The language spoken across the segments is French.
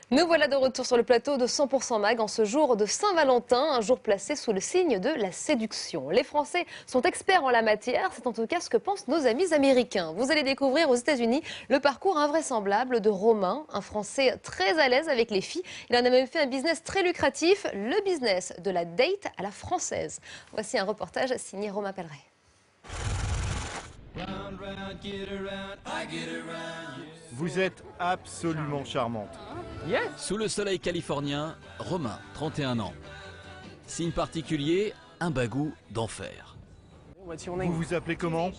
Nous voilà de retour sur le plateau de 100% Mag en ce jour de Saint-Valentin, un jour placé sous le signe de la séduction. Les Français sont experts en la matière, c'est en tout cas ce que pensent nos amis américains. Vous allez découvrir aux États-Unis le parcours invraisemblable de Romain, un Français très à l'aise avec les filles. Il en a même fait un business très lucratif, le business de la date à la française. Voici un reportage signé Romain Pelleret. Vous êtes absolument charmante. Sous le soleil californien, Romain, 31 ans. Signe particulier, un bagou d'enfer. Vous vous appelez comment?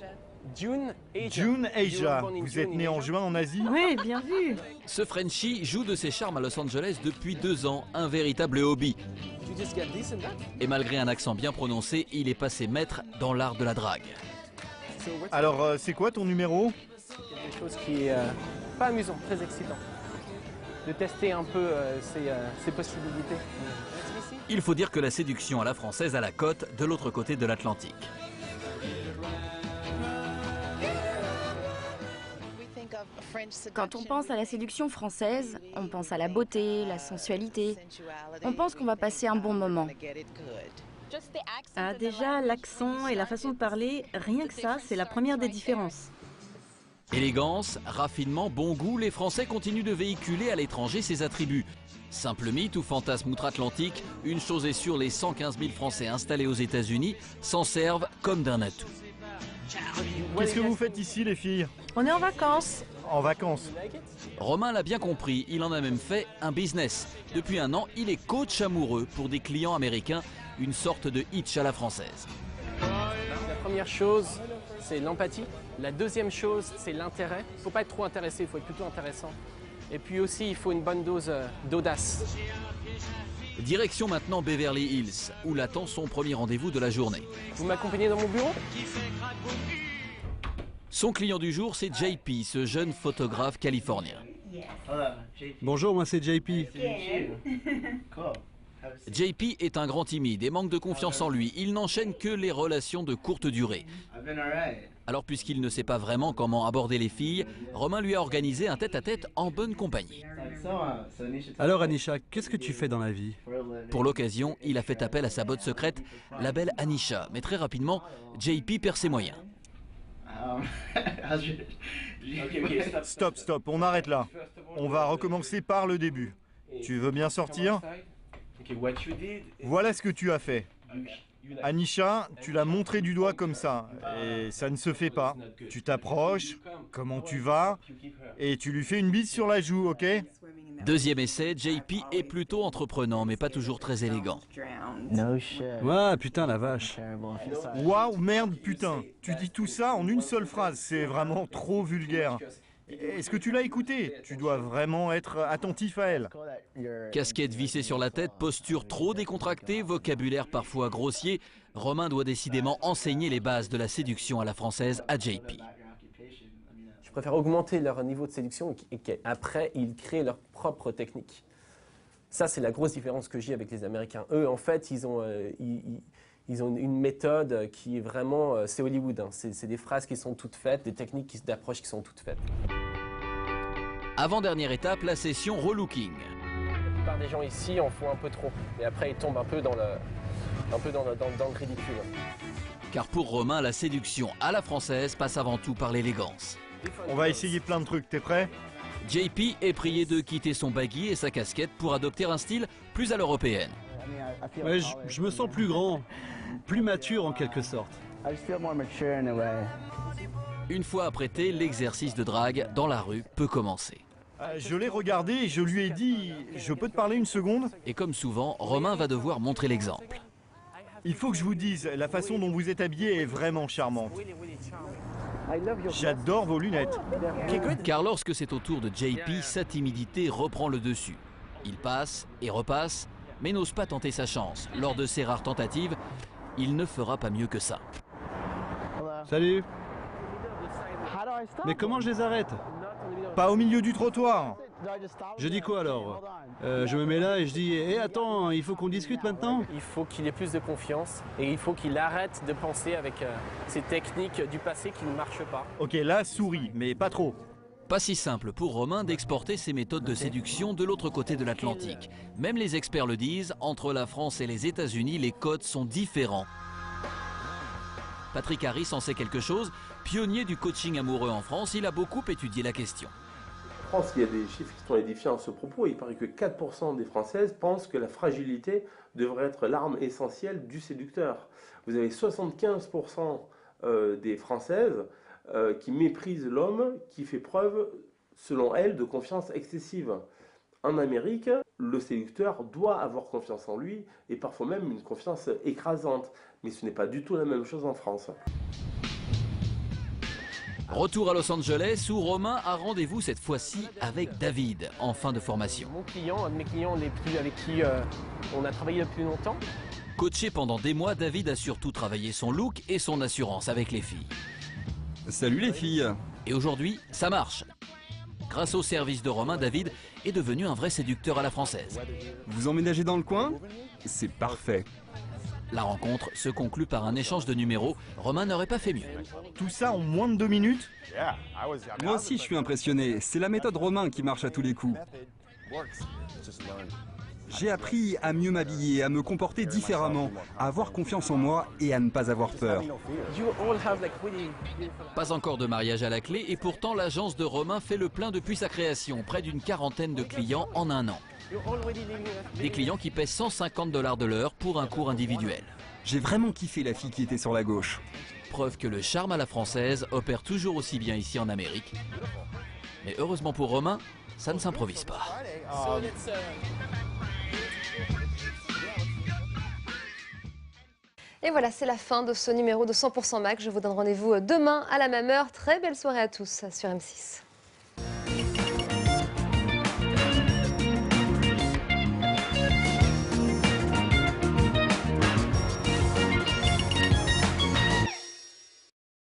June June Asia. Vous êtes né en juin en Asie? Oui, bien vu. Ce Frenchie joue de ses charmes à Los Angeles depuis 2 ans, un véritable hobby. Et malgré un accent bien prononcé, il est passé maître dans l'art de la drague. Alors, c'est quoi ton numéro? Quelque chose qui est pas amusant, très excitant. De tester un peu ces possibilités. Il faut dire que la séduction à la française a la cote de l'autre côté de l'Atlantique. Quand on pense à la séduction française, on pense à la beauté, la sensualité. On pense qu'on va passer un bon moment. Ah, déjà, l'accent et la façon de parler, rien que ça, c'est la première des différences. Élégance, raffinement, bon goût, les Français continuent de véhiculer à l'étranger ces attributs. Simple mythe ou fantasme outre-Atlantique, une chose est sûre, les 115 000 Français installés aux États-Unis s'en servent comme d'un atout. Qu'est-ce que vous faites ici, les filles? On est en vacances. En vacances. Romain l'a bien compris, il en a même fait un business. Depuis 1 an, il est coach amoureux pour des clients américains, une sorte de hitch à la française. La première chose, c'est l'empathie. La deuxième chose, c'est l'intérêt. Il ne faut pas être trop intéressé, il faut être plutôt intéressant. Et puis aussi, il faut une bonne dose d'audace. Direction maintenant Beverly Hills, où l'attend son premier rendez-vous de la journée. Vous m'accompagnez dans mon bureau? Son client du jour, c'est JP, ce jeune photographe californien. Bonjour, moi c'est JP. JP est un grand timide et manque de confiance en lui. Il n'enchaîne que les relations de courte durée. Alors puisqu'il ne sait pas vraiment comment aborder les filles, Romain lui a organisé un tête-à-tête en bonne compagnie. Alors Anisha, qu'est-ce que tu fais dans la vie? Pour l'occasion, il a fait appel à sa botte secrète, la belle Anisha. Mais très rapidement, JP perd ses moyens. Stop, on arrête là. On va recommencer par le début. Tu veux bien sortir? Voilà ce que tu as fait. Anisha, tu l'as montré du doigt comme ça, et ça ne se fait pas. Tu t'approches, comment tu vas, et tu lui fais une bise sur la joue, ok? Deuxième essai, JP est plutôt entreprenant, mais pas toujours très élégant. Ouais, putain la vache. Waouh, merde, putain. Tu dis tout ça en une seule phrase, c'est vraiment trop vulgaire. Est-ce que tu l'as écouté? Tu dois vraiment être attentif à elle. Casquette vissée sur la tête, posture trop décontractée, vocabulaire parfois grossier, Romain doit décidément enseigner les bases de la séduction à la française à JP. Je préfère augmenter leur niveau de séduction et qu'après, ils créent leur propre technique. Ça, c'est la grosse différence que j'ai avec les Américains. Eux, en fait, ils ont une méthode qui est vraiment... c'est Hollywood, hein. C'est des phrases qui sont toutes faites, des techniques d'approche qui sont toutes faites. Avant-dernière étape, la session relooking. La plupart des gens ici en font un peu trop. Et après, ils tombent un peu dans le ridicule. Car pour Romain, la séduction à la française passe avant tout par l'élégance. On va essayer plein de trucs, t'es prêt? JP est prié de quitter son baggy et sa casquette pour adopter un style plus à l'européenne. Ouais, je me sens plus grand, plus mature en quelque sorte. Une fois apprêté, l'exercice de drague dans la rue peut commencer. Je l'ai regardé et je lui ai dit « Je peux te parler une seconde ?» Et comme souvent, Romain va devoir montrer l'exemple. Il faut que je vous dise, la façon dont vous êtes habillé est vraiment charmante. J'adore vos lunettes. Car lorsque c'est au tour de JP, sa timidité reprend le dessus. Il passe et repasse, mais n'ose pas tenter sa chance. Lors de ses rares tentatives, il ne fera pas mieux que ça. Salut. Mais comment je les arrête? Pas au milieu du trottoir. Je dis quoi alors? Je me mets là et je dis hé attends, il faut qu'on discute maintenant? Il faut qu'il ait plus de confiance et il faut qu'il arrête de penser avec ces techniques du passé qui ne marchent pas. Ok, là, souris, mais pas trop. Pas si simple pour Romain d'exporter ses méthodes de séduction de l'autre côté de l'Atlantique. Même les experts le disent, entre la France et les États-Unis, les codes sont différents. Patrick Harris en sait quelque chose. Pionnier du coaching amoureux en France, il a beaucoup étudié la question. En France, il y a des chiffres qui sont édifiants à ce propos. Il paraît que 4% des Françaises pensent que la fragilité devrait être l'arme essentielle du séducteur. Vous avez 75% des Françaises qui méprisent l'homme qui fait preuve, selon elles, de confiance excessive. En Amérique, le séducteur doit avoir confiance en lui et parfois même une confiance écrasante. Mais ce n'est pas du tout la même chose en France. Retour à Los Angeles où Romain a rendez-vous cette fois-ci avec David en fin de formation. Mon client, un de mes clients avec qui on a travaillé depuis longtemps. Coaché pendant des mois, David a surtout travaillé son look et son assurance avec les filles. Salut les filles. Et aujourd'hui, ça marche. Grâce au service de Romain, David est devenu un vrai séducteur à la française. Vous emménagez dans le coin? C'est parfait. La rencontre se conclut par un échange de numéros. Romain n'aurait pas fait mieux. Tout ça en moins de 2 minutes? Moi aussi je suis impressionné. C'est la méthode Romain qui marche à tous les coups. J'ai appris à mieux m'habiller, à me comporter différemment, à avoir confiance en moi et à ne pas avoir peur. Pas encore de mariage à la clé et pourtant l'agence de Romain fait le plein depuis sa création. Près d'une quarantaine de clients en un an. Des clients qui paient 150 $ de l'heure pour un cours individuel. J'ai vraiment kiffé la fille qui était sur la gauche. Preuve que le charme à la française opère toujours aussi bien ici en Amérique. Mais heureusement pour Romain, ça ne s'improvise pas. Et voilà, c'est la fin de ce numéro de 100% Mac. Je vous donne rendez-vous demain à la même heure. Très belle soirée à tous sur M6.